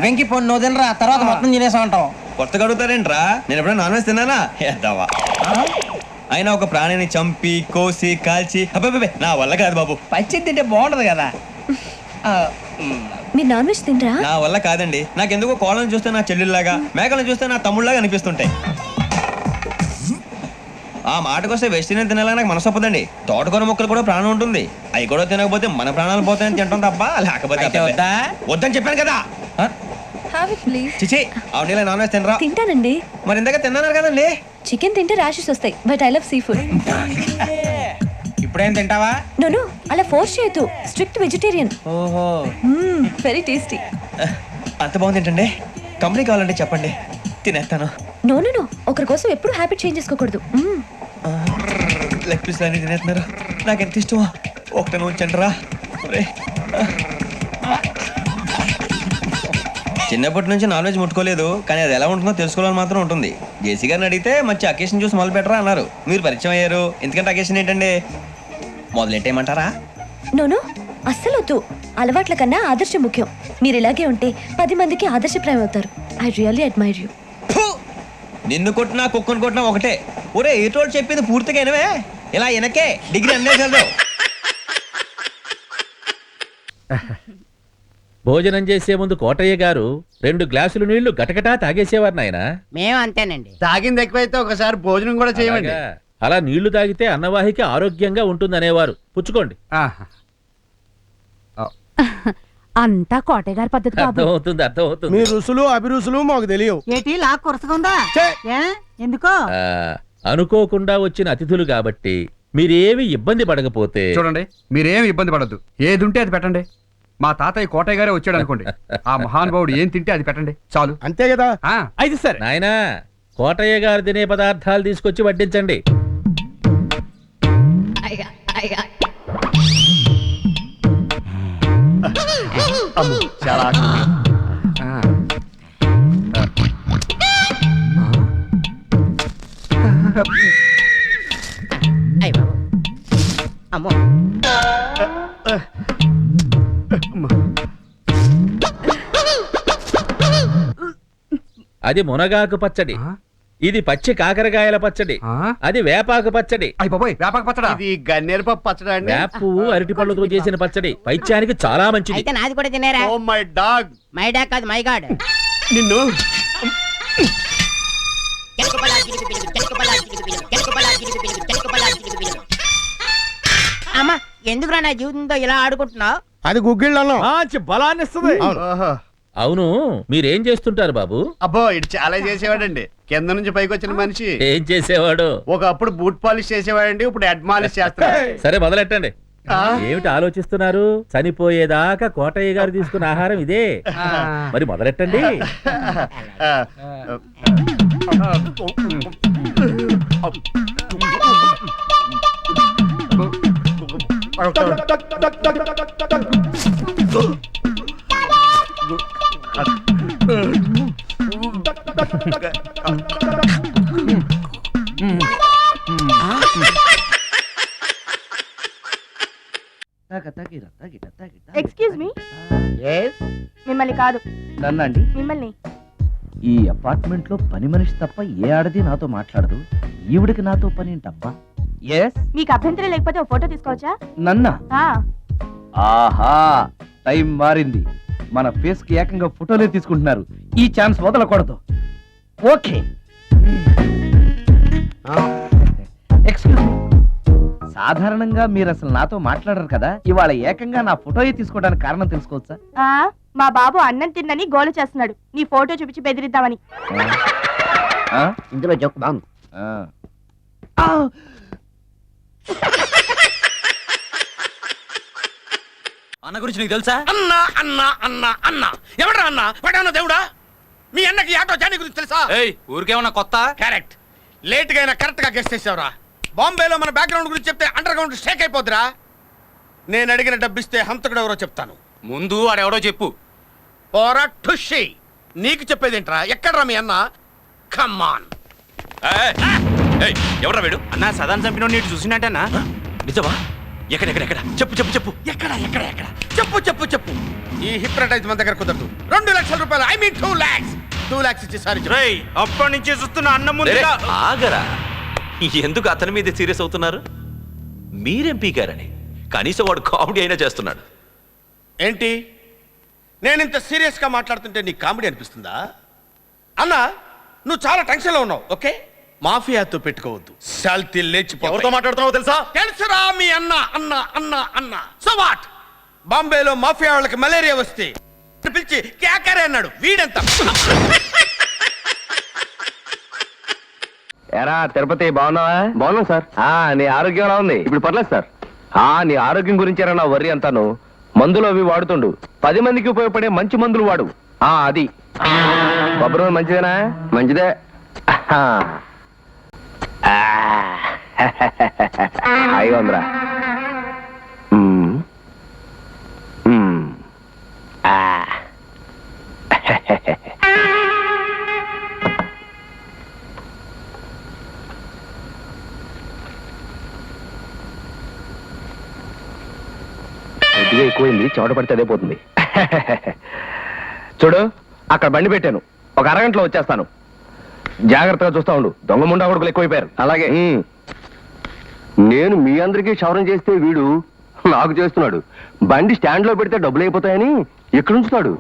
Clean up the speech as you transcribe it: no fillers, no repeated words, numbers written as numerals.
వెంకి పొన్ను నువ్వు తినరా, తర్వాత మొత్తం తినేసా ఉంటాం. కొత్తగా అడుగుతారేంట్రా? నేను ఎప్పుడైనా నాన్ వెజ్ తిన్నానా? ఎద్దావా. అయినా ఒక ప్రాణిని చంపి కోసి కాల్చి అబ్బాయి నా వల్ల కాదు బాబు. పచ్చి తింటే బాగుంటది కదా. మీరు నాన్ వెజ్ తినరా? నా వల్ల కాదండి. నాకెందుకో కోళ్ళని చూస్తే నా చెల్లెల్లాగా, మేకలను చూస్తే నా తమ్ముళ్ళలాగా అనిపిస్తుంటాయి. ఆ మాటకొస్తే వెస్టిరియన్ తినాలని నాకు మనసు ఒప్పదండి. తోటకూర మొక్కలు కూడా ప్రాణం ఉంటుంది. అవి కూడా తినకపోతే మన ప్రాణాలు పోతాయని తింటాం తప్ప లేకపోతే వద్దని చెప్పాను కదా. చిచి అవునీ నాన్ వెజ్ తినరా? తింటానండి. మరి ఇందాక తిన్నాను కదండి. చికెన్ తింటే ర్యాషెస్ వస్తాయి, but I love sea food. ఇప్పుడేం తింటావా? నో అలా ఫోర్స్ చేయొద్దు. Strict vegetarian. ఓహో, వెరీ టేస్టీ. అంత బాగుంది ఏంటండి? కంపెనీ కావాలంటే చెప్పండి, తినేస్తాను. నో ఒకరి కోసం ఎప్పుడు హ్యాబిట్ చేంజ్ చేసుకోకూడదు. లెగ్ పీస్ అన్ని తినేస్తున్నారు. నాకు ఎంత ఇష్టమో ఒకటే ఉంచండి రా. చిన్నప్పటి నుంచి నాన్ వెజ్ ముట్టుకోలేదు, కానీ అది ఎలా ఉంటుందో తెలుసుకోవాలని మాత్రం ఉంటుంది. జేసీ గారిని అడిగితే మంచి అకేషన్ చూసి మొదలు పెట్టరా అన్నారు. మీరు పరిచయం అయ్యారు, ఎందుకంటే అకేషన్ ఏంటండి? మొదలెట్టేయమంటారా? నో అస్సలు వద్దు. అలవాట్ల కన్నా ఆదర్శం ముఖ్యం. మీరు ఇలాగే ఉంటే 10 మందికి ఆదర్శప్రాయం అవుతారు. I really admire you. నిన్ను కొట్టినా కుక్కను కొట్టినా ఒకటే. ఒరే ఏటోళ్ళు చెప్పింది పూర్తిగా వినవే. ఇలా వెనకే డిగ్రీ అందేసాడు. భోజనం చేసే ముందు కోటయ్య గారు 2 గ్లాసులు నీళ్లు గటగటా తాగేసేవారు నాయన. మేము అంతేనండి. తాగింది ఎక్కువైతే ఒకసారి భోజనం కూడా చేయమండి. అలా నీళ్లు తాగితే అన్నవాహిక ఆరోగ్యంగా ఉంటుందనేవారు. పుచ్చుకోండి. అంతా కోటయ్య గారి పద్ధతి కాదు. అర్థమవుతుంది. మీ రుసులు అభిరుసులు మాకు తెలియవు. ఏటి లా కురసగుందా? ఎందుకో అనుకోకుండా వచ్చిన అతిథులు కాబట్టి మీరేమి ఇబ్బంది పడకపోతే. చూడండి, మీరేమి ఇబ్బంది పడద్దు. ఏది ఉంటే అది పెట్టండి. మా తాతయ్య కోటయ్య గారే వచ్చాడు అనుకోండి, ఆ మహానుభావుడు ఏం తింటే అది పెట్టండి చాలు. అంతే కదా? అయితే సరే నాయనా, కోటయ్య గారు తినే పదార్థాలు తీసుకొచ్చి వడ్డించండి. చాలా అమ్మో, అది మునగాకు పచ్చడి, ఇది పచ్చి కాకరకాయల పచ్చడి, అది వేపాకు పచ్చడి. వేపాకు పచ్చడి, ఇది గన్నేరు పప్పు పచ్చడి అండి. వేప పువ్వు అరటి పళ్ళతో చేసిన పచ్చడి పైత్యానికి చాలా మంచిది. అయితే నాది కూడా తినేరా? Oh my dog. My dog కాదు, మై గాడ్. నిన్ను అమ్మా, ఎందుకురా నా జీవితంతో ఇలా ఆడుకుంటున్నావు? అది గుగ్గిళ్ళలో బలాన్ని ఇస్తుంది. అవును, మీరేం చేస్తుంటారు బాబు? అబ్బో, ఇటు చాలా చేసేవాడండి. కింద నుంచి పైకి వచ్చిన మనిషి. ఏం చేసేవాడు? ఒకప్పుడు బూట్ పాలిష్ చేసేవాడండి, ఇప్పుడు హెడ్ మాలిష్ చేస్తాడు. సరే మొదలెట్టండి. ఏమిటి ఆలోచిస్తున్నారు? చనిపోయేదాకా కోటయ్య గారు తీసుకున్న ఆహారం ఇదే. మరి మొదలెట్టండి. Excuse me. మిమ్మల్ని కాదు. నన్నండి. మిమ్మల్ని. ఈ అపార్ట్మెంట్ లో పని మనిషి తప్ప ఏ ఆడది నాతో మాట్లాడదు. ఈవిడికి నాతో పని ఏంటబ్బా? మీకు అభ్యంతరం లేకపోతే ఒక ఫోటో తీసుకోవచ్చా? నన్నా? ఆ. ఆహా, టైం మారింది. మన ఫేస్ కి ఏకంగా ఫోటోలే తీసుకుంటున్నారు. ఈ ఛాన్స్ వదలకూడదు. ఓకే. Excuse me. సాధారణంగా మీరు అసలు నాతో మాట్లాడరు కదా, ఇవాళ ఏకంగా నా ఫోటో తీసుకోవడానికి కారణం తెలుసుకోవచ్చా? మా బాబు అన్నం తిన్నని గోలు చేస్తున్నాడు, నీ ఫోటో చూపించి బెదిరిద్దామని. ఇందులో జోక్ బాగుంది. అన్న గురించి నీకు తెలుసా? అన్నా అన్నా అన్నా అన్నా ఎవడా అన్నా? వాడేమన్నా దేవుడా? మీ అన్నకి ఆటో జానీ గురించి తెలుసా? ఊరికేమన్నా కొత్త? కరెక్ట్. లేట్ గా అయినా కరెక్ట్ గా గెస్ట్ చేసావురా. బాంబేలో మన బ్యాక్గ్రౌండ్ గురించి చెప్తే అండర్ గ్రౌండ్ షేక్ అయిపోద్దిరా. నేను అడిగిన డబ్బిస్తే హంతకుడు ఎవరో చెప్తాను. ముందు వాడెవడో చెప్పు. ఓరా ఠుషి, నీకు చెప్పేదేంట్రా? ఎక్కడ్రా మీ అన్న? కమ్మాన్. ఎవరా వీడు? అన్నా సదాన్ చంపిన నీటి చూసినట్టేనా? నిజమా? ఎక్కడ చెప్పు చెప్పు చెప్పు. ఎక్కడ ఎక్కడ ఎక్కడ చెప్పు చెప్పు చెప్పు. ఈ హిప్నటైజ్ మన దగ్గర కుదరదు. 2 లక్షల రూపాయలు, ఐ మీన్ 2 lakhs. 2 lakhs ఇచ్చి సారీ. అప్పటి నుంచి చూస్తున్న అన్నం ఆగరా, ఎందుకు అతని మీద సీరియస్ అవుతున్నారు? మీరేం పీకారని కనీసం వాడు కామెడీ అయినా చేస్తున్నాడు. ఏంటి, నేను ఇంత సీరియస్ గా మాట్లాడుతుంటే నీకు కామెడీ అనిపిస్తుందా? అన్నా, నువ్వు చాలా టెన్షన్ లో ఉన్నావు. ఓకే, మాఫియాతో పెట్టుకోవద్దు, శాల్తీ లేచిపో. ఎవరితో మాట్లాడుతున్నావో తెలుసా? తెలుసురా, మీ అన్న అన్న అన్న అన్న. So what? బాంబేలో మాఫియా వాళ్ళకి మలేరియా వస్తే పిలిచి కేకరే అన్నాడు. వీడంతా ఎరా తిరుపతి, బాగున్నావా? బాగున్నాం సార్. నీ ఆరోగ్యం ఎలా ఉంది? ఇప్పుడు పర్లేదు సార్. నీ ఆరోగ్యం గురించి నా వర్రీ అంతాను. మందులు అవి వాడుతుండు. 10 మందికి ఉపయోగపడే మంచి మందులు వాడు. అది కొబ్బరి నూనె మంచిదేనా? మంచిదే. హాయిగా ఉందిరా. కొద్దిగా ఎక్కువైంది, చెమట పడితే అదే పోతుంది. చూడు, అక్కడ బండి పెట్టాను, ఒక అరగంటలో వచ్చేస్తాను. జాగ్రత్తగా చూస్తా ఉండు, దొంగ ముండా కొడుకులు ఎక్కువైపోయారు. అలాగే. నేను మీ అందరికీ క్షవరం చేస్తే వీడు నాకు చేస్తున్నాడు. బండి స్టాండ్ లో పెడితే డబ్బులు అయిపోతాయని ఎక్కడ ఉంచుతాడు.